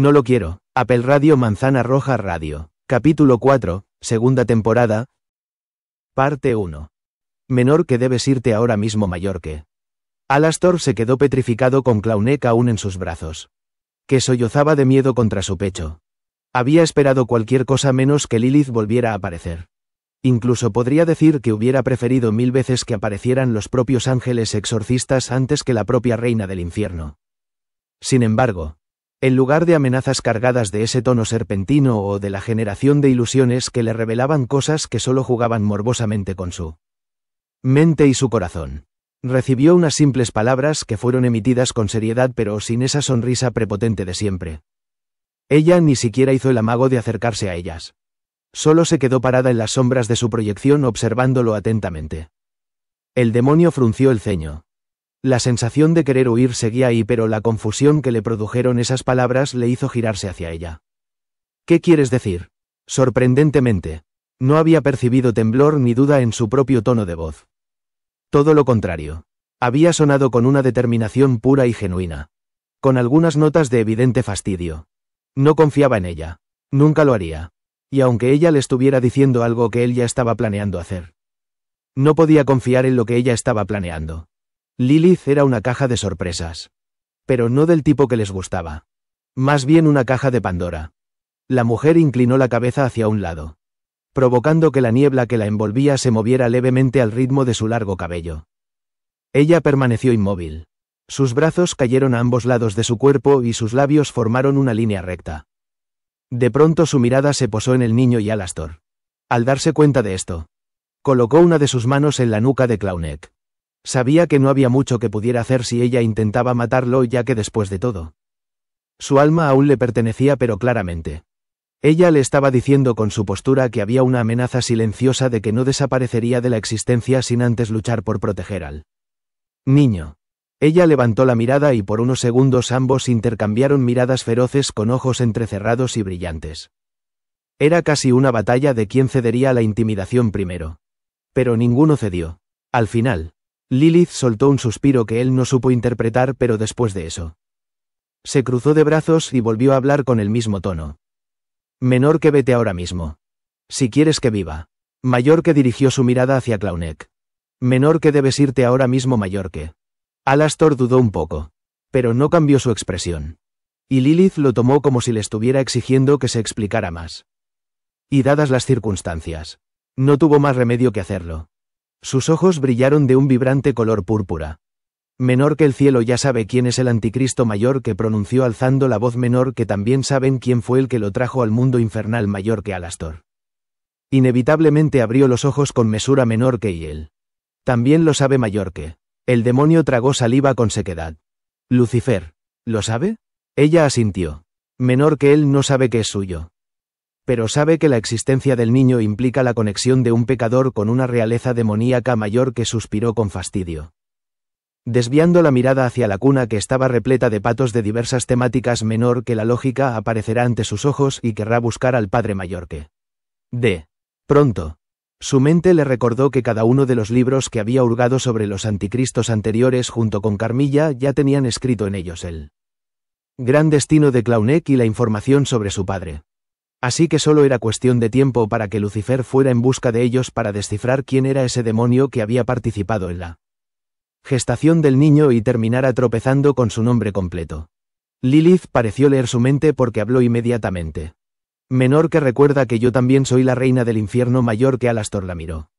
No lo quiero. Apple Radio Manzana Roja Radio. Capítulo 4, segunda temporada. Parte 1. Menor que debes irte ahora mismo mayor que. Alastor se quedó petrificado con Clauneck aún en sus brazos. Que sollozaba de miedo contra su pecho. Había esperado cualquier cosa menos que Lilith volviera a aparecer. Incluso podría decir que hubiera preferido 1000 veces que aparecieran los propios ángeles exorcistas antes que la propia reina del infierno. Sin embargo, en lugar de amenazas cargadas de ese tono serpentino o de la generación de ilusiones que le revelaban cosas que solo jugaban morbosamente con su mente y su corazón, recibió unas simples palabras que fueron emitidas con seriedad pero sin esa sonrisa prepotente de siempre. Ella ni siquiera hizo el amago de acercarse a ellas. Solo se quedó parada en las sombras de su proyección observándolo atentamente. El demonio frunció el ceño. La sensación de querer huir seguía ahí, pero la confusión que le produjeron esas palabras le hizo girarse hacia ella. ¿Qué quieres decir? Sorprendentemente, no había percibido temblor ni duda en su propio tono de voz. Todo lo contrario. Había sonado con una determinación pura y genuina. Con algunas notas de evidente fastidio. No confiaba en ella. Nunca lo haría. Y aunque ella le estuviera diciendo algo que él ya estaba planeando hacer, no podía confiar en lo que ella estaba planeando. Lilith era una caja de sorpresas. Pero no del tipo que les gustaba. Más bien una caja de Pandora. La mujer inclinó la cabeza hacia un lado, provocando que la niebla que la envolvía se moviera levemente al ritmo de su largo cabello. Ella permaneció inmóvil. Sus brazos cayeron a ambos lados de su cuerpo y sus labios formaron una línea recta. De pronto su mirada se posó en el niño y Alastor. Al darse cuenta de esto, colocó una de sus manos en la nuca de Clauneck. Sabía que no había mucho que pudiera hacer si ella intentaba matarlo, ya que después de todo, su alma aún le pertenecía, pero claramente ella le estaba diciendo con su postura que había una amenaza silenciosa de que no desaparecería de la existencia sin antes luchar por proteger al niño. Ella levantó la mirada y por unos segundos ambos intercambiaron miradas feroces con ojos entrecerrados y brillantes. Era casi una batalla de quién cedería a la intimidación primero. Pero ninguno cedió. Al final, Lilith soltó un suspiro que él no supo interpretar, pero después de eso, se cruzó de brazos y volvió a hablar con el mismo tono. Menor que vete ahora mismo. Si quieres que viva. Mayor que dirigió su mirada hacia Clauneck. Menor que debes irte ahora mismo mayor que. Alastor dudó un poco, pero no cambió su expresión. Y Lilith lo tomó como si le estuviera exigiendo que se explicara más. Y dadas las circunstancias, no tuvo más remedio que hacerlo. Sus ojos brillaron de un vibrante color púrpura. Menor que el cielo ya sabe quién es el anticristo, mayor que pronunció alzando la voz. Menor que también saben quién fue el que lo trajo al mundo infernal, mayor que Alastor. Inevitablemente abrió los ojos con mesura. Menor que y él también lo sabe, mayor que. El demonio tragó saliva con sequedad. Lucifer, ¿lo sabe? Ella asintió. Menor que él no sabe que es suyo. Pero sabe que la existencia del niño implica la conexión de un pecador con una realeza demoníaca. Mayor que suspiró con fastidio, desviando la mirada hacia la cuna que estaba repleta de patos de diversas temáticas. Menor que la lógica aparecerá ante sus ojos y querrá buscar al padre. Mayor que. De pronto, su mente le recordó que cada uno de los libros que había hurgado sobre los anticristos anteriores junto con Carmilla ya tenían escrito en ellos el gran destino de Clauneck y la información sobre su padre. Así que solo era cuestión de tiempo para que Lucifer fuera en busca de ellos para descifrar quién era ese demonio que había participado en la gestación del niño y terminara tropezando con su nombre completo. Lilith pareció leer su mente porque habló inmediatamente. Menor que recuerda que yo también soy la reina del infierno. Mayor que Alastor la miró,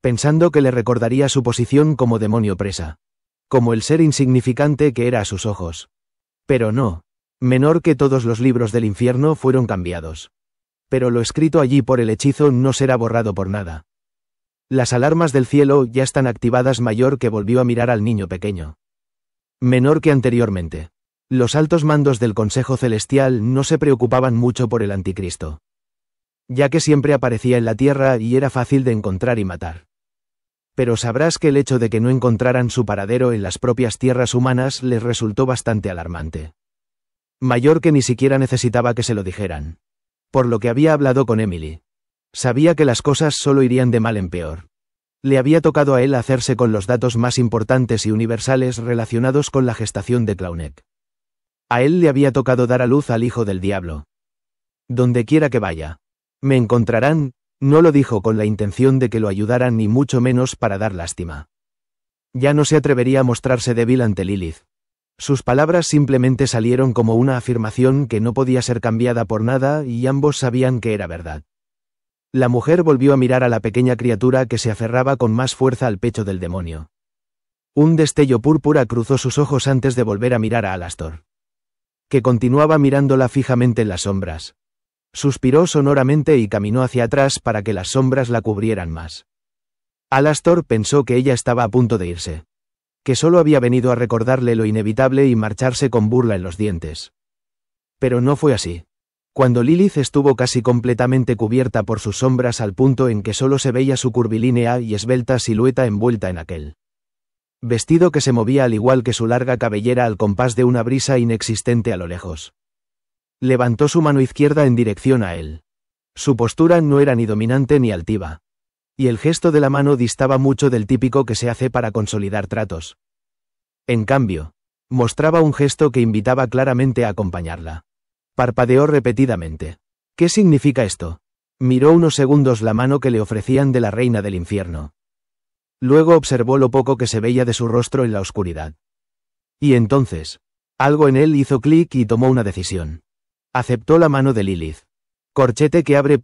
pensando que le recordaría su posición como demonio presa, como el ser insignificante que era a sus ojos. Pero no. Menor que todos los libros del infierno fueron cambiados. Pero lo escrito allí por el hechizo no será borrado por nada. Las alarmas del cielo ya están activadas. Mayor que volvió a mirar al niño pequeño. Menor que anteriormente, los altos mandos del Consejo Celestial no se preocupaban mucho por el anticristo, ya que siempre aparecía en la tierra y era fácil de encontrar y matar. Pero sabrás que el hecho de que no encontraran su paradero en las propias tierras humanas les resultó bastante alarmante. Mayor que ni siquiera necesitaba que se lo dijeran. Por lo que había hablado con Emily. Sabía que las cosas solo irían de mal en peor. Le había tocado a él hacerse con los datos más importantes y universales relacionados con la gestación de Clauneck. A él le había tocado dar a luz al hijo del diablo. Donde quiera que vaya. Me encontrarán, no lo dijo con la intención de que lo ayudaran ni mucho menos para dar lástima. Ya no se atrevería a mostrarse débil ante Lilith. Sus palabras simplemente salieron como una afirmación que no podía ser cambiada por nada y ambos sabían que era verdad. La mujer volvió a mirar a la pequeña criatura que se aferraba con más fuerza al pecho del demonio. Un destello púrpura cruzó sus ojos antes de volver a mirar a Alastor, que continuaba mirándola fijamente en las sombras. Suspiró sonoramente y caminó hacia atrás para que las sombras la cubrieran más. Alastor pensó que ella estaba a punto de irse, que solo había venido a recordarle lo inevitable y marcharse con burla en los dientes. Pero no fue así. Cuando Lilith estuvo casi completamente cubierta por sus sombras al punto en que solo se veía su curvilínea y esbelta silueta envuelta en aquel vestido que se movía al igual que su larga cabellera al compás de una brisa inexistente a lo lejos. Levantó su mano izquierda en dirección a él. Su postura no era ni dominante ni altiva. Y el gesto de la mano distaba mucho del típico que se hace para consolidar tratos. En cambio, mostraba un gesto que invitaba claramente a acompañarla. Parpadeó repetidamente. ¿Qué significa esto? Miró unos segundos la mano que le ofrecían de la reina del infierno. Luego observó lo poco que se veía de su rostro en la oscuridad. Y entonces, algo en él hizo clic y tomó una decisión. Aceptó la mano de Lilith. Corchete que abre ...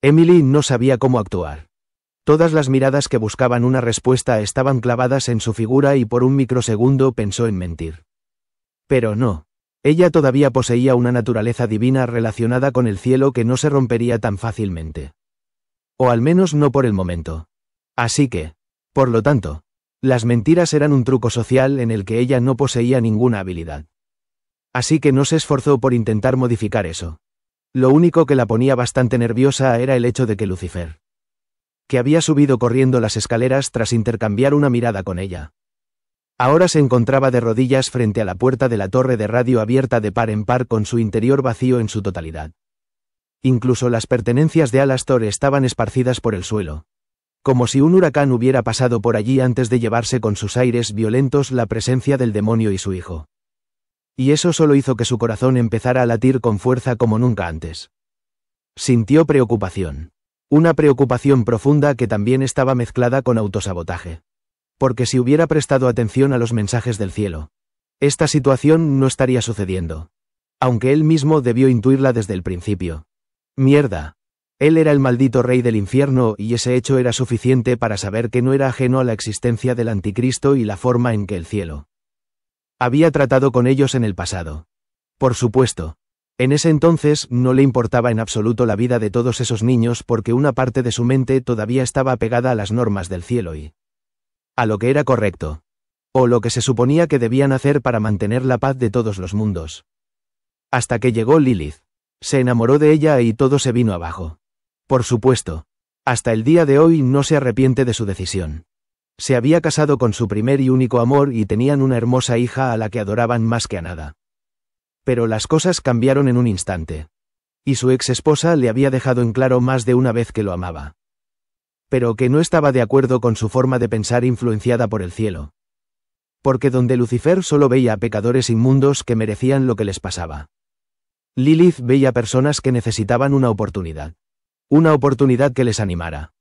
Emily no sabía cómo actuar. Todas las miradas que buscaban una respuesta estaban clavadas en su figura y por un microsegundo pensó en mentir. Pero no. Ella todavía poseía una naturaleza divina relacionada con el cielo que no se rompería tan fácilmente. O al menos no por el momento. Así que, por lo tanto, las mentiras eran un truco social en el que ella no poseía ninguna habilidad. Así que no se esforzó por intentar modificar eso. Lo único que la ponía bastante nerviosa era el hecho de que Lucifer, que había subido corriendo las escaleras tras intercambiar una mirada con ella, ahora se encontraba de rodillas frente a la puerta de la torre de radio abierta de par en par con su interior vacío en su totalidad. Incluso las pertenencias de Alastor estaban esparcidas por el suelo, como si un huracán hubiera pasado por allí antes de llevarse con sus aires violentos la presencia del demonio y su hijo. Y eso solo hizo que su corazón empezara a latir con fuerza como nunca antes. Sintió preocupación. Una preocupación profunda que también estaba mezclada con autosabotaje. Porque si hubiera prestado atención a los mensajes del cielo, esta situación no estaría sucediendo. Aunque él mismo debió intuirla desde el principio. Mierda. Él era el maldito rey del infierno y ese hecho era suficiente para saber que no era ajeno a la existencia del anticristo y la forma en que el cielo había tratado con ellos en el pasado. Por supuesto, en ese entonces no le importaba en absoluto la vida de todos esos niños porque una parte de su mente todavía estaba apegada a las normas del cielo y a lo que era correcto, o lo que se suponía que debían hacer para mantener la paz de todos los mundos. Hasta que llegó Lilith. Se enamoró de ella y todo se vino abajo. Por supuesto, hasta el día de hoy no se arrepiente de su decisión. Se había casado con su primer y único amor y tenían una hermosa hija a la que adoraban más que a nada. Pero las cosas cambiaron en un instante. Y su ex esposa le había dejado en claro más de una vez que lo amaba. Pero que no estaba de acuerdo con su forma de pensar influenciada por el cielo. Porque donde Lucifer solo veía a pecadores inmundos que merecían lo que les pasaba, Lilith veía personas que necesitaban una oportunidad. Una oportunidad que les animara.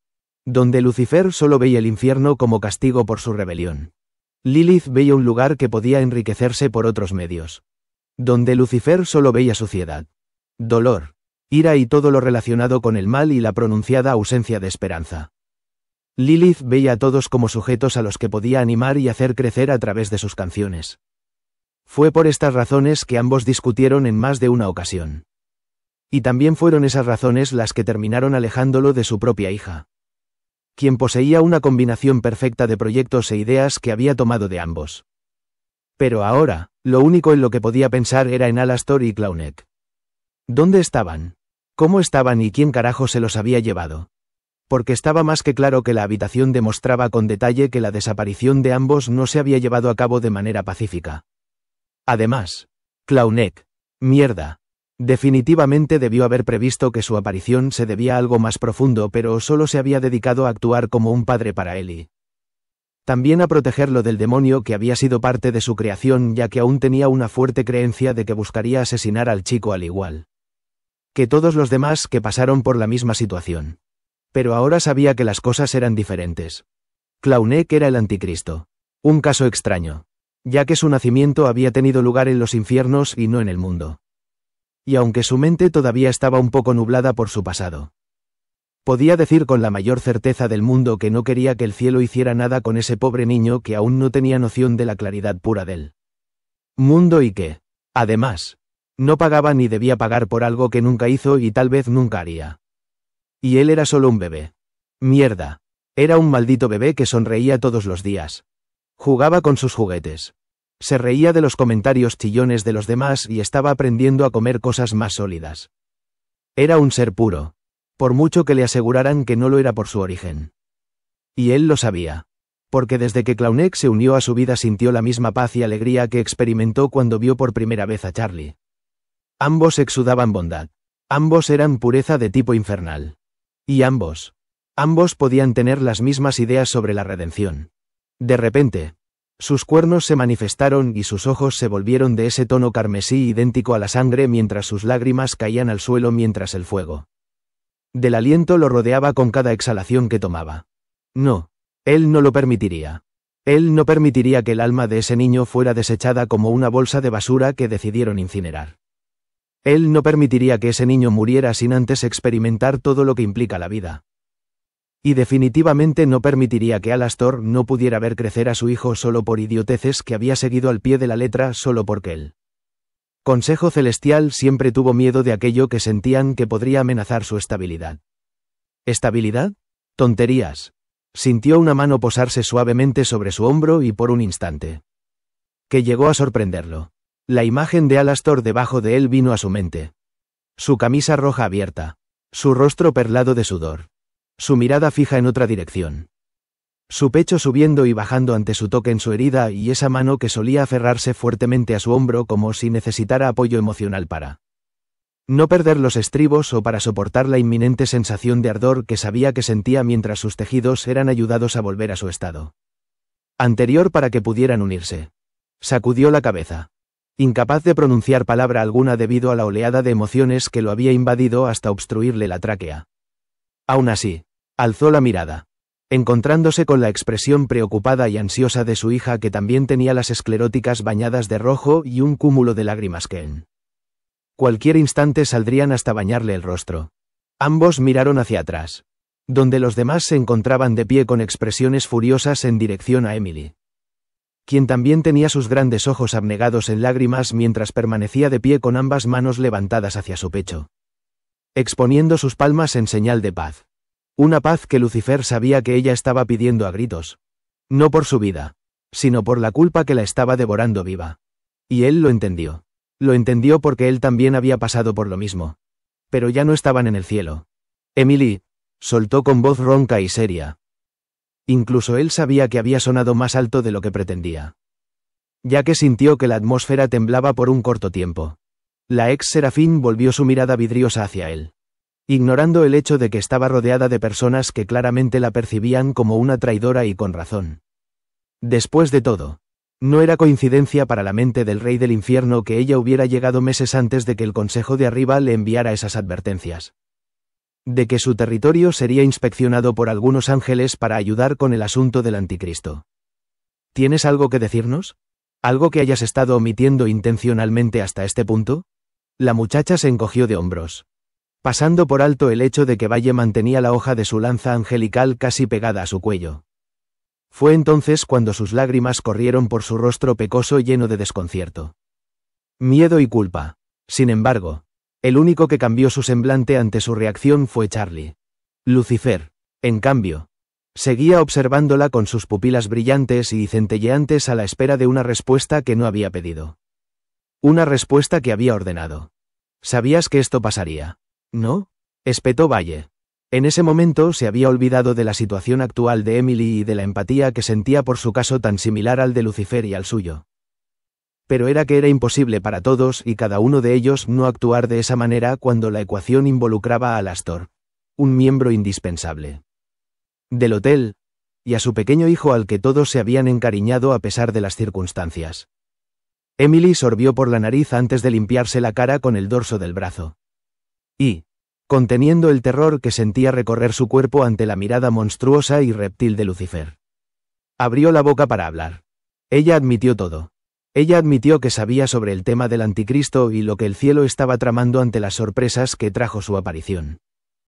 Donde Lucifer solo veía el infierno como castigo por su rebelión, Lilith veía un lugar que podía enriquecerse por otros medios. Donde Lucifer solo veía suciedad, dolor, ira y todo lo relacionado con el mal y la pronunciada ausencia de esperanza, Lilith veía a todos como sujetos a los que podía animar y hacer crecer a través de sus canciones. Fue por estas razones que ambos discutieron en más de una ocasión. Y también fueron esas razones las que terminaron alejándolo de su propia hija, quien poseía una combinación perfecta de proyectos e ideas que había tomado de ambos. Pero ahora, lo único en lo que podía pensar era en Alastor y Claunek. ¿Dónde estaban? ¿Cómo estaban y quién carajo se los había llevado? Porque estaba más que claro que la habitación demostraba con detalle que la desaparición de ambos no se había llevado a cabo de manera pacífica. Además, Claunek, mierda. Definitivamente debió haber previsto que su aparición se debía a algo más profundo, pero solo se había dedicado a actuar como un padre para Ellie. También a protegerlo del demonio que había sido parte de su creación, ya que aún tenía una fuerte creencia de que buscaría asesinar al chico al igual que todos los demás que pasaron por la misma situación. Pero ahora sabía que las cosas eran diferentes. Claunek era el anticristo. Un caso extraño, ya que su nacimiento había tenido lugar en los infiernos y no en el mundo. Y aunque su mente todavía estaba un poco nublada por su pasado, podía decir con la mayor certeza del mundo que no quería que el cielo hiciera nada con ese pobre niño que aún no tenía noción de la claridad pura del mundo y que, además, no pagaba ni debía pagar por algo que nunca hizo y tal vez nunca haría. Y él era solo un bebé. Mierda. Era un maldito bebé que sonreía todos los días. Jugaba con sus juguetes. Se reía de los comentarios chillones de los demás y estaba aprendiendo a comer cosas más sólidas. Era un ser puro, por mucho que le aseguraran que no lo era por su origen. Y él lo sabía, porque desde que Claunek se unió a su vida sintió la misma paz y alegría que experimentó cuando vio por primera vez a Charlie. Ambos exudaban bondad. Ambos eran pureza de tipo infernal. Y ambos podían tener las mismas ideas sobre la redención. De repente, sus cuernos se manifestaron y sus ojos se volvieron de ese tono carmesí idéntico a la sangre mientras sus lágrimas caían al suelo mientras el fuego del aliento lo rodeaba con cada exhalación que tomaba. No, él no lo permitiría. Él no permitiría que el alma de ese niño fuera desechada como una bolsa de basura que decidieron incinerar. Él no permitiría que ese niño muriera sin antes experimentar todo lo que implica la vida. Y definitivamente no permitiría que Alastor no pudiera ver crecer a su hijo solo por idioteces que había seguido al pie de la letra solo porque él. Consejo Celestial siempre tuvo miedo de aquello que sentían que podría amenazar su estabilidad. ¿Estabilidad? Tonterías. Sintió una mano posarse suavemente sobre su hombro y por un instante que llegó a sorprenderlo. La imagen de Alastor debajo de él vino a su mente. Su camisa roja abierta. Su rostro perlado de sudor. Su mirada fija en otra dirección. Su pecho subiendo y bajando ante su toque en su herida y esa mano que solía aferrarse fuertemente a su hombro como si necesitara apoyo emocional para no perder los estribos o para soportar la inminente sensación de ardor que sabía que sentía mientras sus tejidos eran ayudados a volver a su estado anterior para que pudieran unirse. Sacudió la cabeza, incapaz de pronunciar palabra alguna debido a la oleada de emociones que lo había invadido hasta obstruirle la tráquea. Aún así, alzó la mirada, encontrándose con la expresión preocupada y ansiosa de su hija que también tenía las escleróticas bañadas de rojo y un cúmulo de lágrimas que en cualquier instante saldrían hasta bañarle el rostro. Ambos miraron hacia atrás, donde los demás se encontraban de pie con expresiones furiosas en dirección a Emily, quien también tenía sus grandes ojos abnegados en lágrimas mientras permanecía de pie con ambas manos levantadas hacia su pecho, exponiendo sus palmas en señal de paz. Una paz que Lucifer sabía que ella estaba pidiendo a gritos. No por su vida, sino por la culpa que la estaba devorando viva. Y él lo entendió. Lo entendió porque él también había pasado por lo mismo. Pero ya no estaban en el cielo. Emily, soltó con voz ronca y seria. Incluso él sabía que había sonado más alto de lo que pretendía, ya que sintió que la atmósfera temblaba por un corto tiempo. La ex serafín volvió su mirada vidriosa hacia él, ignorando el hecho de que estaba rodeada de personas que claramente la percibían como una traidora y con razón. Después de todo, no era coincidencia para la mente del rey del infierno que ella hubiera llegado meses antes de que el Consejo de Arriba le enviara esas advertencias. De que su territorio sería inspeccionado por algunos ángeles para ayudar con el asunto del anticristo. ¿Tienes algo que decirnos? ¿Algo que hayas estado omitiendo intencionalmente hasta este punto? La muchacha se encogió de hombros, pasando por alto el hecho de que Valle mantenía la hoja de su lanza angelical casi pegada a su cuello. Fue entonces cuando sus lágrimas corrieron por su rostro pecoso lleno de desconcierto, miedo y culpa. Sin embargo, el único que cambió su semblante ante su reacción fue Charlie. Lucifer, en cambio, seguía observándola con sus pupilas brillantes y centelleantes a la espera de una respuesta que no había pedido. Una respuesta que había ordenado. ¿Sabías que esto pasaría? ¿No? Espetó Valle. En ese momento se había olvidado de la situación actual de Emily y de la empatía que sentía por su caso tan similar al de Lucifer y al suyo. Pero era que era imposible para todos y cada uno de ellos no actuar de esa manera cuando la ecuación involucraba a Alastor, un miembro indispensable del hotel, y a su pequeño hijo al que todos se habían encariñado a pesar de las circunstancias. Emily sorbió por la nariz antes de limpiarse la cara con el dorso del brazo. Y, conteniendo el terror que sentía recorrer su cuerpo ante la mirada monstruosa y reptil de Lucifer, abrió la boca para hablar. Ella admitió todo. Ella admitió que sabía sobre el tema del anticristo y lo que el cielo estaba tramando ante las sorpresas que trajo su aparición.